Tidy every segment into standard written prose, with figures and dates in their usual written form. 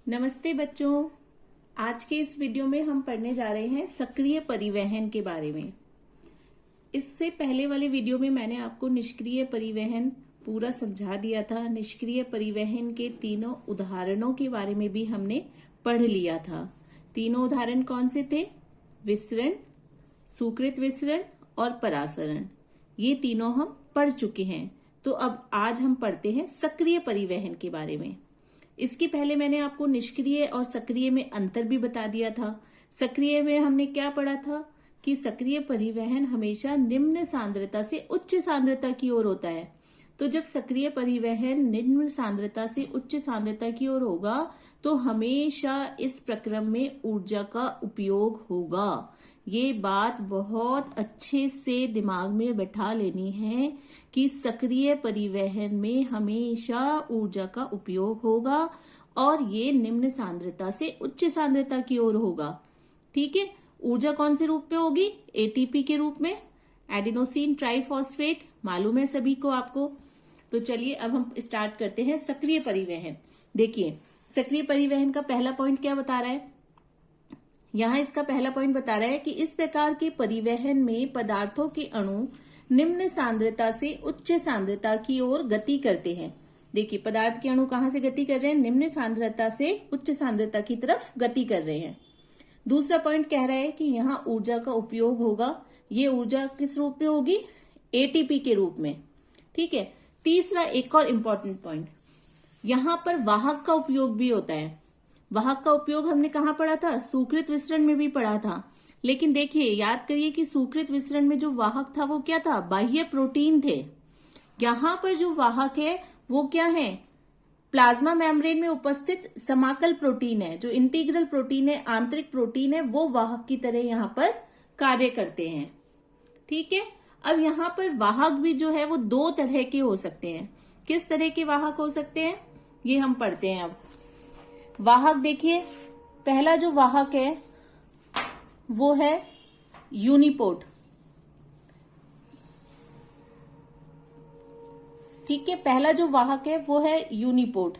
नमस्ते बच्चों। आज के इस वीडियो में हम पढ़ने जा रहे हैं सक्रिय परिवहन के बारे में। इससे पहले वाले वीडियो में मैंने आपको निष्क्रिय परिवहन पूरा समझा दिया था। निष्क्रिय परिवहन के तीनों उदाहरणों के बारे में भी हमने पढ़ लिया था। तीनों उदाहरण कौन से थे? विसरण, सुकृत विसरण और परासरण। ये तीनों हम पढ़ चुके हैं। तो अब आज हम पढ़ते हैं सक्रिय परिवहन के बारे में। इसके पहले मैंने आपको निष्क्रिय और सक्रिय में अंतर भी बता दिया था। सक्रिय में हमने क्या पढ़ा था कि सक्रिय परिवहन हमेशा निम्न सांद्रता से उच्च सांद्रता की ओर होता है। तो जब सक्रिय परिवहन निम्न सांद्रता से उच्च सांद्रता की ओर होगा तो हमेशा इस प्रक्रम में ऊर्जा का उपयोग होगा। ये बात बहुत अच्छे से दिमाग में बैठा लेनी है कि सक्रिय परिवहन में हमेशा ऊर्जा का उपयोग होगा और ये निम्न सांद्रता से उच्च सांद्रता की ओर होगा। ठीक है। ऊर्जा कौन से रूप में होगी? एटीपी के रूप में, एडिनोसिन ट्राइफॉस्फेट। मालूम है सभी को आपको। तो चलिए अब हम स्टार्ट करते हैं सक्रिय परिवहन। देखिए सक्रिय परिवहन का पहला पॉइंट क्या बता रहा है? यहाँ इसका पहला पॉइंट बता रहा है कि इस प्रकार के परिवहन में पदार्थों के अणु निम्न सांद्रता से उच्च सांद्रता की ओर गति करते हैं। देखिए पदार्थ के अणु कहाँ से गति कर रहे हैं? निम्न सांद्रता से उच्च सांद्रता की तरफ गति कर रहे हैं। दूसरा पॉइंट कह रहा है कि यहाँ ऊर्जा का उपयोग होगा। ये ऊर्जा किस रूप में होगी? एटीपी के रूप में। ठीक है। तीसरा एक और इम्पोर्टेंट पॉइंट, यहाँ पर वाहक का उपयोग भी होता है। वाहक का उपयोग हमने कहाँ पढ़ा था? सुकृत विसरण में भी पढ़ा था। लेकिन देखिए याद करिए कि सुकृत विसरण में जो वाहक था वो क्या था? बाह्य प्रोटीन थे। यहाँ पर जो वाहक है वो क्या है? प्लाज्मा मेम्ब्रेन में उपस्थित समाकल प्रोटीन है, जो इंटीग्रल प्रोटीन है, आंतरिक प्रोटीन है, वो वाहक की तरह यहाँ पर कार्य करते हैं। ठीक है। अब यहाँ पर वाहक भी जो है वो दो तरह के हो सकते हैं। किस तरह के वाहक हो सकते हैं ये हम पढ़ते हैं। अब वाहक देखिए, पहला जो वाहक है वो है यूनिपोर्ट। ठीक है। पहला जो वाहक है वो है यूनिपोर्ट।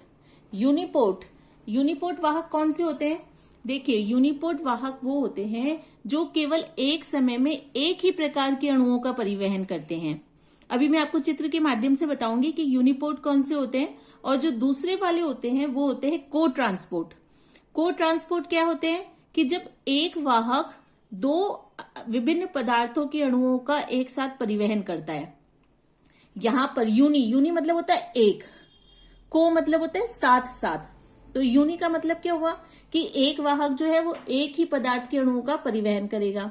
यूनिपोर्ट वाहक कौन से होते हैं? देखिए यूनिपोर्ट वाहक वो होते हैं जो केवल एक समय में एक ही प्रकार के अणुओं का परिवहन करते हैं। अभी मैं आपको चित्र के माध्यम से बताऊंगी कि यूनिपोर्ट कौन से होते हैं। और जो दूसरे वाले होते हैं वो होते हैं को ट्रांसपोर्ट। को ट्रांसपोर्ट क्या होते हैं कि जब एक वाहक दो विभिन्न पदार्थों के अणुओं का एक साथ परिवहन करता है। यहां पर यूनी मतलब होता है एक, को मतलब होता है साथ साथ। तो यूनी का मतलब क्या हुआ कि एक वाहक जो है वो एक ही पदार्थ के अणुओं का परिवहन करेगा।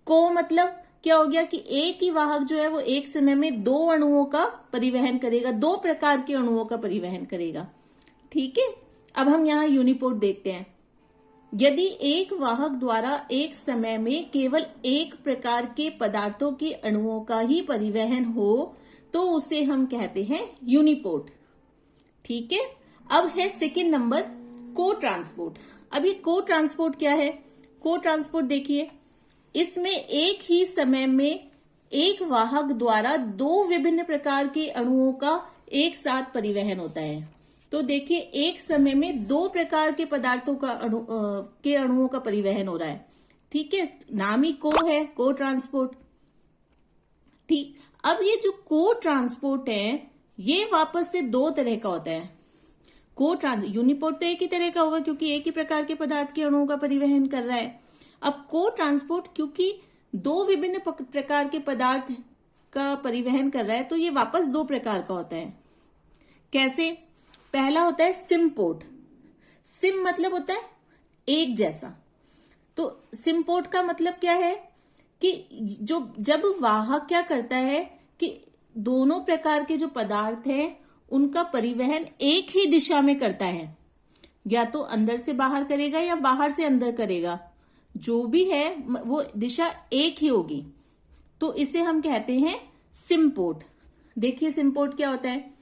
को मतलब क्या हो गया कि एक ही वाहक जो है वो एक समय में दो अणुओं का परिवहन करेगा, दो प्रकार के अणुओं का परिवहन करेगा। ठीक है। अब हम यहाँ यूनिपोर्ट देखते हैं। यदि एक वाहक द्वारा एक समय में केवल एक प्रकार के पदार्थों के अणुओं का ही परिवहन हो तो उसे हम कहते हैं यूनिपोर्ट। ठीक है। अब है सेकेंड नंबर को ट्रांसपोर्ट। अब ये को ट्रांसपोर्ट क्या है? को ट्रांसपोर्ट देखिए, इसमें एक ही समय में एक वाहक द्वारा दो विभिन्न प्रकार के अणुओं का एक साथ परिवहन होता है। तो देखिए एक समय में दो प्रकार के पदार्थों का अणुओं का परिवहन हो रहा है। ठीक है। नाम ही को है, को ट्रांसपोर्ट। ठीक। अब ये जो को ट्रांसपोर्ट है ये वापस से दो तरह का होता है। यूनिपोर्ट तो एक ही तरह का होगा क्योंकि एक ही प्रकार के पदार्थ के अणुओं का परिवहन कर रहा है। अब को ट्रांसपोर्ट क्योंकि दो विभिन्न प्रकार के पदार्थ का परिवहन कर रहा है तो ये वापस दो प्रकार का होता है। कैसे? पहला होता है सिमपोर्ट। सिम मतलब होता है एक जैसा। तो सिमपोर्ट का मतलब क्या है कि जब वाहक क्या करता है कि दोनों प्रकार के जो पदार्थ हैं उनका परिवहन एक ही दिशा में करता है। या तो अंदर से बाहर करेगा या बाहर से अंदर करेगा, जो भी है वो दिशा एक ही होगी। तो इसे हम कहते हैं सिमपोर्ट। देखिए सिमपोर्ट क्या होता है?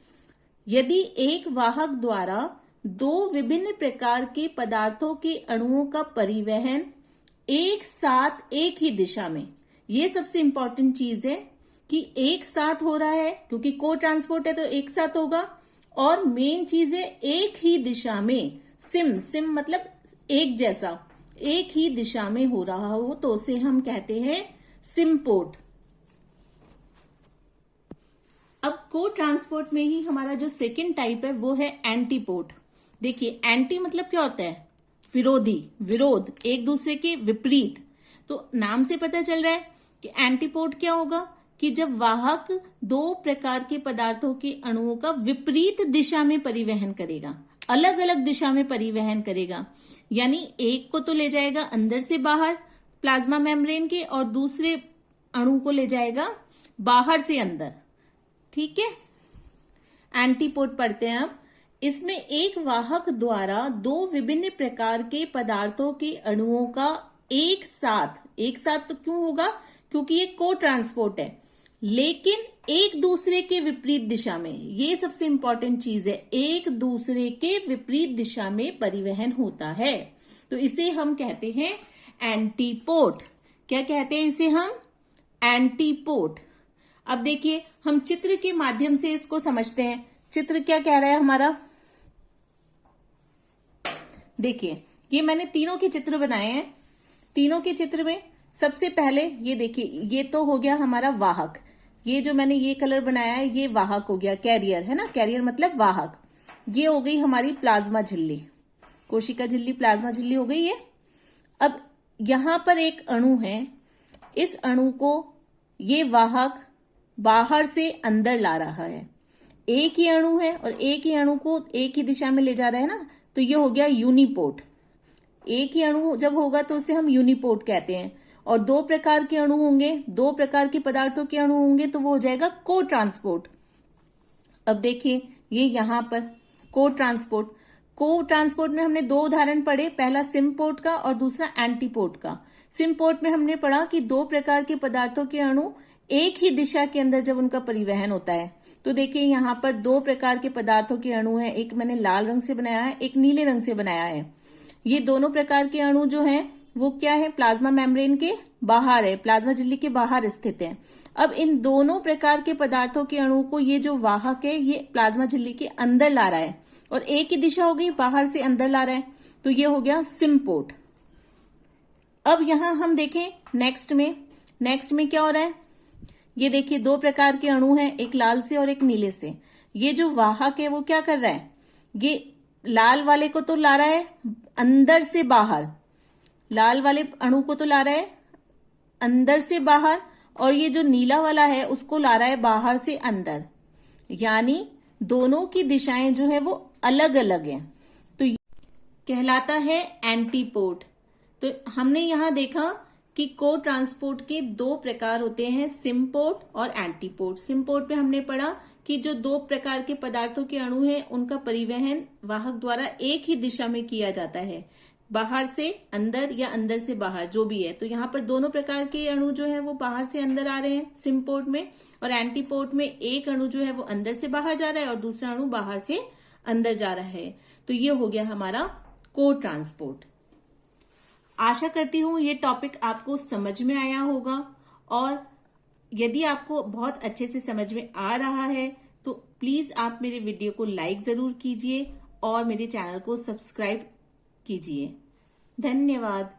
यदि एक वाहक द्वारा दो विभिन्न प्रकार के पदार्थों के अणुओं का परिवहन एक साथ एक ही दिशा में, ये सबसे इंपॉर्टेंट चीज है कि एक साथ हो रहा है क्योंकि को ट्रांसपोर्ट है तो एक साथ होगा। और मेन चीज है एक ही दिशा में सिम मतलब एक जैसा, एक ही दिशा में हो रहा हो तो उसे हम कहते हैं सिम्पोर्ट। अब को ट्रांसपोर्ट में ही हमारा जो सेकंड टाइप है वो है एंटीपोर्ट। देखिए एंटी मतलब क्या होता है, विरोधी, विरोध, एक दूसरे के विपरीत। तो नाम से पता चल रहा है कि एंटीपोर्ट क्या होगा कि जब वाहक दो प्रकार के पदार्थों के अणुओं का विपरीत दिशा में परिवहन करेगा, अलग अलग दिशा में परिवहन करेगा। यानी एक को तो ले जाएगा अंदर से बाहर प्लाज्मा मेम्ब्रेन के और दूसरे अणु को ले जाएगा बाहर से अंदर। ठीक है, एंटीपोर्ट पढ़ते हैं अब। इसमें एक वाहक द्वारा दो विभिन्न प्रकार के पदार्थों के अणुओं का एक साथ तो क्यों होगा, क्योंकि ये को ट्रांसपोर्ट है, लेकिन एक दूसरे के विपरीत दिशा में, ये सबसे इंपॉर्टेंट चीज है, एक दूसरे के विपरीत दिशा में परिवहन होता है तो इसे हम कहते हैं एंटीपोर्ट। क्या कहते हैं इसे हम? एंटीपोर्ट। अब देखिए हम चित्र के माध्यम से इसको समझते हैं। चित्र क्या कह रहा है हमारा, देखिए ये मैंने तीनों के चित्र बनाए हैं। तीनों के चित्र में सबसे पहले ये देखिए, ये तो हो गया हमारा वाहक, ये जो मैंने ये कलर बनाया है ये वाहक हो गया, कैरियर है ना, कैरियर मतलब वाहक। ये हो गई हमारी प्लाज्मा झिल्ली, कोशिका झिल्ली, प्लाज्मा झिल्ली हो गई ये। अब यहां पर एक अणु है, इस अणु को ये वाहक बाहर से अंदर ला रहा है। एक ही अणु है और एक ही अणु को एक ही दिशा में ले जा रहा है ना, तो ये हो गया यूनिपोर्ट। एक ही अणु जब होगा तो उसे हम यूनिपोर्ट कहते हैं। और दो प्रकार के अणु होंगे, दो प्रकार के पदार्थों के अणु होंगे तो वो हो जाएगा को ट्रांसपोर्ट। अब देखिए ये यहां पर को ट्रांसपोर्ट में हमने दो उदाहरण पढ़े, पहला सिम्पोर्ट का और दूसरा एंटीपोर्ट का। सिम्पोर्ट में हमने पढ़ा कि दो प्रकार के पदार्थों के अणु एक ही दिशा के अंदर जब उनका परिवहन होता है, तो देखिए यहाँ पर दो प्रकार के पदार्थों के अणु हैं, एक मैंने लाल रंग से बनाया है, एक नीले रंग से बनाया है। ये दोनों प्रकार के अणु जो हैं वो क्या है, प्लाज्मा मेम्ब्रेन के बाहर है, प्लाज्मा झिल्ली के बाहर स्थित है। अब इन दोनों प्रकार के पदार्थों के अणु को ये जो वाहक है ये प्लाज्मा झिल्ली के अंदर ला रहा है और एक ही दिशा हो गई, बाहर से अंदर ला रहा है, तो ये हो गया सिम्पोर्ट। अब यहां हम देखें नेक्स्ट में क्या हो रहा है, ये देखिए दो प्रकार के अणु हैं, एक लाल से और एक नीले से। ये जो वाहक है वो क्या कर रहा है, ये लाल वाले को तो ला रहा है अंदर से बाहर, लाल वाले अणु को तो ला रहा है अंदर से बाहर, और ये जो नीला वाला है उसको ला रहा है बाहर से अंदर। यानी दोनों की दिशाएं जो है वो अलग अलग हैं, तो ये कहलाता है एंटीपोर्ट। तो हमने यहां देखा कि को ट्रांसपोर्ट के दो प्रकार होते हैं, सिम्पोर्ट और एंटीपोर्ट। सिम्पोर्ट पे हमने पढ़ा कि जो दो प्रकार के पदार्थों के अणु हैं उनका परिवहन वाहक द्वारा एक ही दिशा में किया जाता है, बाहर से अंदर या अंदर से बाहर, जो भी है। तो यहाँ पर दोनों प्रकार के अणु जो है वो बाहर से अंदर आ रहे हैं सिम्पोर्ट में, और एंटीपोर्ट में एक अणु जो है वो अंदर से बाहर जा रहा है और दूसरा अणु बाहर से अंदर जा रहा है। तो ये हो गया हमारा को ट्रांसपोर्ट। आशा करती हूं ये टॉपिक आपको समझ में आया होगा, और यदि आपको बहुत अच्छे से समझ में आ रहा है तो प्लीज आप मेरे वीडियो को लाइक जरूर कीजिए और मेरे चैनल को सब्सक्राइब कीजिए। धन्यवाद।